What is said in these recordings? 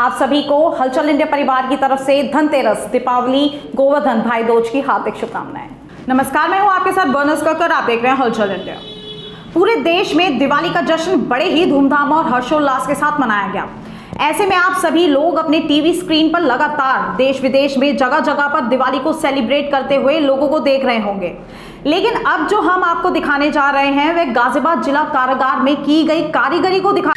आप सभी को हलचल इंडिया परिवार की तरफ से धनतेरस, दीपावली, गोवर्धन, भाई दूज की हार्दिक शुभकामनाएं। नमस्कार, मैं हूं आपके साथ बर्नस कर आप देख रहे हैं हलचल इंडिया। पूरे देश में दिवाली का जश्न बड़े ही धूमधाम और हर्षोल्लास के साथ मनाया गया। ऐसे में आप सभी लोग अपने टीवी स्क्रीन पर लगातार देश विदेश में जगह जगह पर दिवाली को सेलिब्रेट करते हुए लोगों को देख रहे होंगे। लेकिन अब जो हम आपको दिखाने जा रहे हैं वह गाजियाबाद जिला कारागार में की गई कारीगरी को दिखा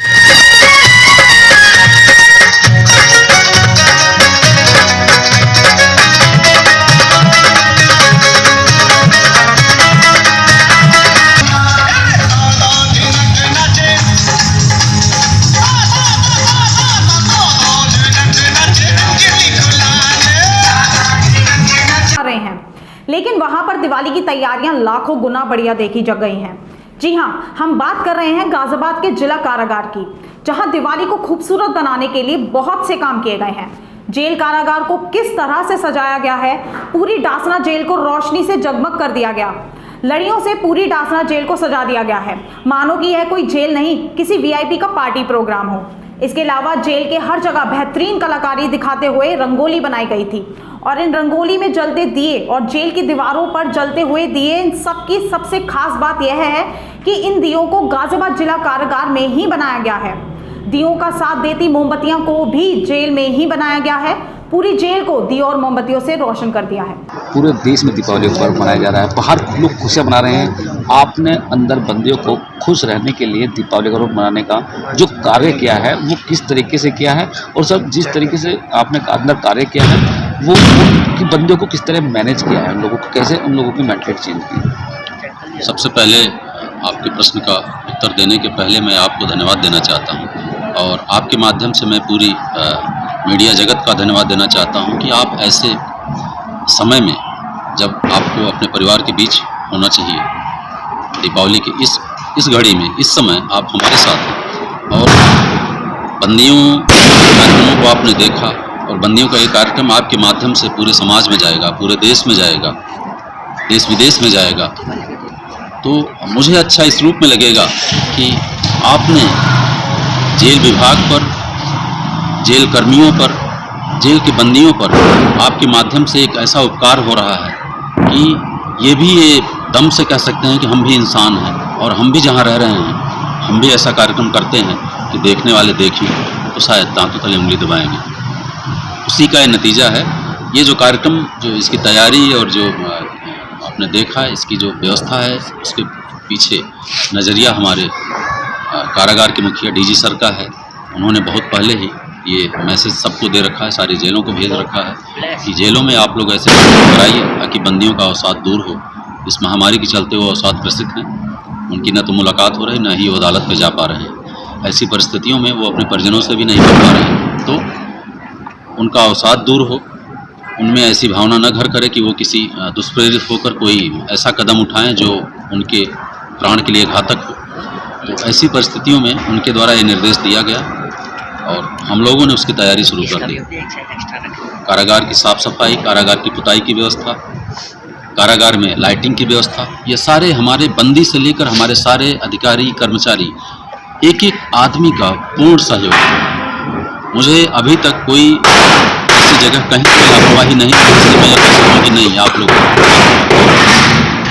रहे हैं। लेकिन वहां पर दिवाली की तैयारियां लाखों गुना बढ़िया देखी जा गई हैं। जी हां, हम बात कर रहे हैं गाजियाबाद के जिला कारागार की, जहां दिवाली को खूबसूरत बनाने के लिए बहुत से काम किए गए हैं। जेल कारागार को किस तरह से सजाया गया है, पूरी डासना जेल को रोशनी से जगमग कर दिया गया। लड़ियों से पूरी डासना जेल को सजा दिया गया है, मानो कि यह कोई जेल नहीं, किसी वीआईपी का पार्टी प्रोग्राम हो। इसके अलावा जेल के हर जगह बेहतरीन कलाकारी दिखाते हुए रंगोली बनाई गई थी और इन रंगोली में जलते दिए और जेल की दीवारों पर जलते हुए दिए, इन सब की सबसे खास बात यह है कि इन दियों को गाजियाबाद जिला कारागार में ही बनाया गया है। दियों का साथ देती मोमबत्तियों को भी जेल में ही बनाया गया है। पूरी जेल को दियों और मोमबत्तियों से रोशन कर दिया है। पूरे देश में दीपावली का पर्व मनाया जा रहा है, बाहर लोग खुशियाँ मना रहे हैं। आपने अंदर बंदियों को खुश रहने के लिए दीपावली का पर्व मनाने का जो कार्य किया है वो किस तरीके से किया है, और सब जिस तरीके से आपने अंदर कार्य किया है वो कि बंदियों को किस तरह मैनेज किया है, उन लोगों को कैसे, उन लोगों की मेंटलिटी चेंज की। सबसे पहले आपके प्रश्न का उत्तर देने के पहले मैं आपको धन्यवाद देना चाहता हूं, और आपके माध्यम से मैं पूरी मीडिया जगत का धन्यवाद देना चाहता हूं कि आप ऐसे समय में जब आपको अपने परिवार के बीच होना चाहिए, दीपावली के इस घड़ी में, इस समय आप हमारे साथ हैं। और बंदियों कार्यक्रमों को आपने देखा, और बंदियों का ये कार्यक्रम आपके माध्यम से पूरे समाज में जाएगा, पूरे देश में जाएगा, देश विदेश में जाएगा। तो मुझे अच्छा इस रूप में लगेगा कि आपने जेल विभाग पर, जेल कर्मियों पर, जेल के बंदियों पर आपके माध्यम से एक ऐसा उपकार हो रहा है कि ये भी ये दम से कह सकते हैं कि हम भी इंसान हैं, और हम भी जहाँ रह रहे हैं हम भी ऐसा कार्यक्रम करते हैं कि देखने वाले देखें तो शायद दांतों तले उंगली दबाएंगे। उसी का ये नतीजा है। ये जो कार्यक्रम, जो इसकी तैयारी और जो आपने देखा है, इसकी जो व्यवस्था है, उसके पीछे नज़रिया हमारे कारागार के मुखिया डीजी सर का है। उन्होंने बहुत पहले ही ये मैसेज सबको दे रखा है, सारी जेलों को भेज रखा है कि जेलों में आप लोग ऐसे कराइए ताकि बंदियों का अवसाद दूर हो। इस महामारी के चलते वो अवसाद ग्रसित हैं, उनकी न तो मुलाकात हो रही, न ही वो अदालत में जा पा रहे हैं। ऐसी परिस्थितियों में वो अपने परिजनों से भी नहीं मिल पा रहे हैं, तो उनका अवसाद दूर हो, उनमें ऐसी भावना न घर करे कि वो किसी दुष्प्रेरित होकर कोई ऐसा कदम उठाएं जो उनके प्राण के लिए घातक हो। तो ऐसी परिस्थितियों में उनके द्वारा ये निर्देश दिया गया और हम लोगों ने उसकी तैयारी शुरू कर दी। कारागार की साफ़ सफाई, कारागार की पुताई की व्यवस्था, कारागार में लाइटिंग की व्यवस्था, ये सारे हमारे बंदी से लेकर हमारे सारे अधिकारी कर्मचारी, एक एक आदमी का पूर्ण सहयोग। मुझे अभी तक कोई ऐसी जगह कहीं कोई लापरवाही नहीं, इसलिए मैं कह सकता हूँ कि नहीं, आप लोग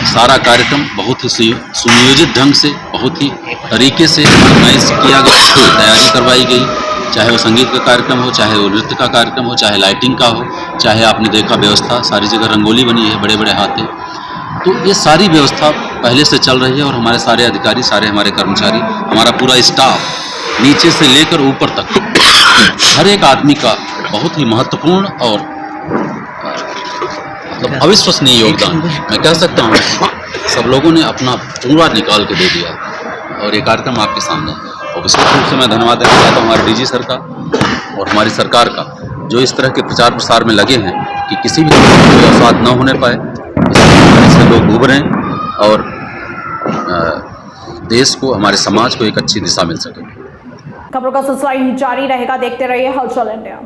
सारा कार्यक्रम बहुत ही सुनियोजित ढंग से, बहुत ही तरीके से ऑर्गेनाइज किया गया, तैयारी करवाई गई। चाहे वो संगीत का कार्यक्रम हो, चाहे वो नृत्य का कार्यक्रम हो, चाहे लाइटिंग का हो, चाहे आपने देखा व्यवस्था, सारी जगह रंगोली बनी है, बड़े बड़े हाथे। तो ये सारी व्यवस्था पहले से चल रही है, और हमारे सारे अधिकारी, सारे हमारे कर्मचारी, हमारा पूरा स्टाफ नीचे से लेकर ऊपर तक हर एक आदमी का बहुत ही महत्वपूर्ण और मतलब अविश्वसनीय योगदान, मैं कह सकता हूँ, सब लोगों ने अपना पूरा निकाल के दे दिया, और ये कार्यक्रम आपके सामने है। और विशेष रूप से मैं धन्यवाद देना चाहता हूँ हमारे डीजी सर का और हमारी सरकार का, जो इस तरह के प्रचार प्रसार में लगे हैं कि किसी भी तरह का कोई अवसाद न होने पाए, इस बीमारी से लोग उभरें और देश को, हमारे समाज को एक अच्छी दिशा मिल सके। खबरों का सिलसिला जारी रहेगा, देखते रहिए हलचल इंडिया।